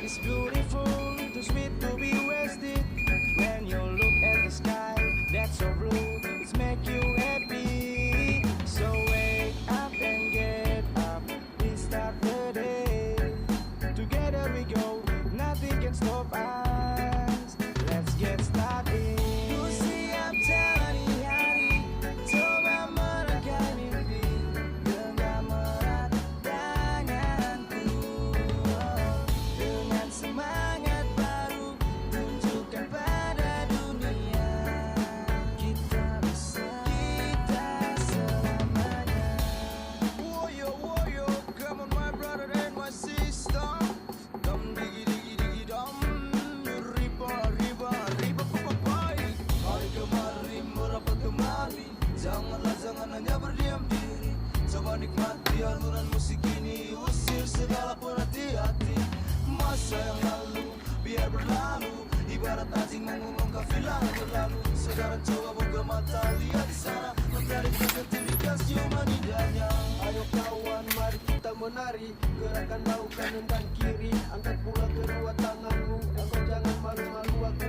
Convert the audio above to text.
It's beautiful, too sweet to be wasted. When you look at the sky, that's so blue, it's make you happy. So wake up and get up, we start the day. Together we go, nothing can stop us. Let's get started. Ku siap jalani hari, coba merangkai mimpi, genggam erat tanganku. Dengan semangat baru, tunjukkan pada dunia kita bisa, kita selamanya. Woyo woyo, come on my brother and my sister. Dum digi digi digi dum, riba riba riba papai. Hari kemari merapat kemari, jangan hanya berdiam diri. Coba nikmati alunan musik ini, usir segala penati hati. Masa yang lalu biar berlalu, ibarat anjing mengumum kafilah berlalu. Sekarang coba buka mata, lihat di sana, mencari kreativitas ciuman indahnya. Ayo kawan, mari kita menari, gerakan bahu kanan dan kiri. Angkat pula kedua tanganmu, engkau jangan malu-malu, aku